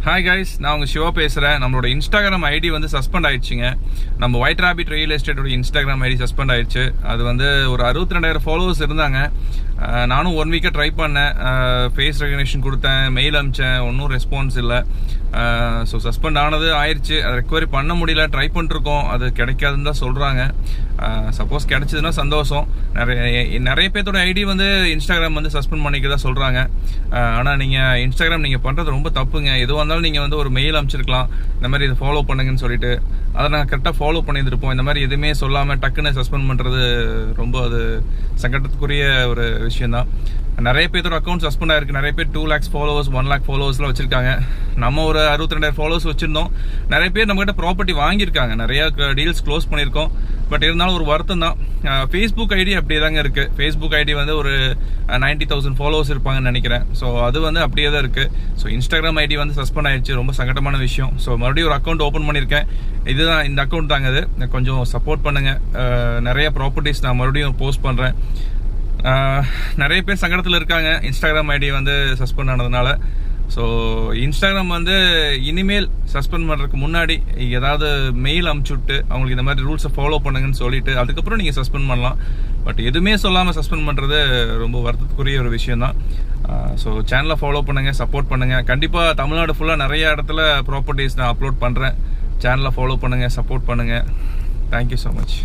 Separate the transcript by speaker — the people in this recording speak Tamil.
Speaker 1: ஹாய் கைஸ், நான் உங்க சிவா பேசுறேன். நம்மளோட இன்ஸ்டாகிராம் ஐடி வந்து சஸ்பெண்ட் ஆயிடுச்சுங்க. நம்ம ஒயிட் ராபிட் ரியல் எஸ்டேட்டோட இன்ஸ்டாகிராம் ஐடி சஸ்பெண்ட் ஆயிடுச்சு. அது வந்து ஒரு 62,000 ஃபாலோவர்ஸ் இருந்தாங்க. நானும் 1 வீக்காக ட்ரை பண்ணேன், ஃபேஸ் ரெகக்னிஷன் கொடுத்தேன், மெயில் அனுப்பிச்சேன், ஒன்றும் ரெஸ்பான்ஸ் இல்லை. ஸோ சஸ்பெண்ட் ஆனது ஆயிடுச்சு. அதை ரெக்கவரி பண்ண முடியல, ட்ரை பண்ணிருக்கோம், அது கிடைக்காதுன்னு தான் சொல்கிறாங்க. சப்போஸ் கிடைச்சதுன்னா சந்தோஷம். நிறைய பேர்த்தோட ஐடி வந்து இன்ஸ்டாகிராம் வந்து சஸ்பெண்ட் பண்ணிக்கிறதா சொல்கிறாங்க. ஆனால் நீங்கள் இன்ஸ்டாகிராம் நீங்கள் பண்ணுறது ரொம்ப தப்புங்க. எதுவாக இருந்தாலும் நீங்கள் வந்து ஒரு மெயில் அனுப்பிச்சிருக்கலாம், இந்த மாதிரி இதை ஃபாலோ பண்ணுங்கன்னு சொல்லிட்டு. அதை நாங்கள் கரெக்டாக ஃபாலோ பண்ணியிருப்போம். இந்த மாதிரி எதுவுமே சொல்லாமல் டக்குன்னு சஸ்பெண்ட் பண்ணுறது ரொம்ப அது சங்கடத்துக்குரிய ஒரு விஷயம்தான். நிறைய பேரோட அக்கௌண்ட் சஸ்பெண்ட் ஆயிருக்கு. நிறைய பேர் 2 lakhs ஃபாலோவர்ஸ், 1 lakh ஃபாலோவர்ஸ்லாம் வச்சிருக்காங்க. நம்ம ஒரு 62,000 ஃபாலோவர்ஸ் வச்சிருந்தோம். நிறைய பேர் நம்மகிட்ட ப்ராப்பர்ட்டி வாங்கியிருக்காங்க, நிறைய டீல்ஸ் க்ளோஸ் பண்ணியிருக்கோம். பட் இருந்தாலும் ஒரு வருத்தம் தான். ஃபேஸ்புக் ஐடி அப்படியே தாங்க இருக்கு. ஃபேஸ்புக் ஐடி வந்து ஒரு 90,000 ஃபாலோவர்ஸ் இருப்பாங்கன்னு நினைக்கிறேன். ஸோ அது வந்து அப்படியே தான் இருக்கு. ஸோ இன்ஸ்டாகிராம் ஐடி வந்து சஸ்பெண்ட் ஆயிடுச்சு, ரொம்ப சங்கடமான விஷயம். ஸோ மறுபடியும் ஒரு அக்கௌண்ட் ஓப்பன் பண்ணியிருக்கேன். இதுதான் இந்த அக்கௌண்ட் தாங்க. இது கொஞ்சம் சப்போர்ட் பண்ணுங்க. நிறைய ப்ராப்பர்ட்டிஸ் நான் மறுபடியும் போஸ்ட் பண்றேன். நிறைய பேர் சங்கடத்தில் இருக்காங்க இன்ஸ்டாகிராம் ஐடி வந்து சஸ்பெண்ட் ஆனதுனால. ஸோ இன்ஸ்டாகிராம் வந்து இனிமேல் சஸ்பெண்ட் பண்ணுறதுக்கு முன்னாடி ஏதாவது மெயில் அனுப்பிச்சுட்டு அவங்களுக்கு இந்த மாதிரி ரூல்ஸை ஃபாலோ பண்ணுங்கன்னு சொல்லிட்டு அதுக்கப்புறம் நீங்கள் சஸ்பெண்ட் பண்ணலாம். பட் எதுவுமே சொல்லாமல் சஸ்பெண்ட் பண்ணுறது ரொம்ப வருத்தத்துக்குரிய ஒரு விஷயம் தான். ஸோ சேனலை ஃபாலோ பண்ணுங்கள், சப்போர்ட் பண்ணுங்கள். கண்டிப்பாக தமிழ்நாடு ஃபுல்லாக நிறைய இடத்துல ப்ராப்பர்ட்டிஸ் நான் அப்லோட் பண்ணுறேன். சேனலை ஃபாலோ பண்ணுங்கள், சப்போர்ட் பண்ணுங்கள். Thank you so much.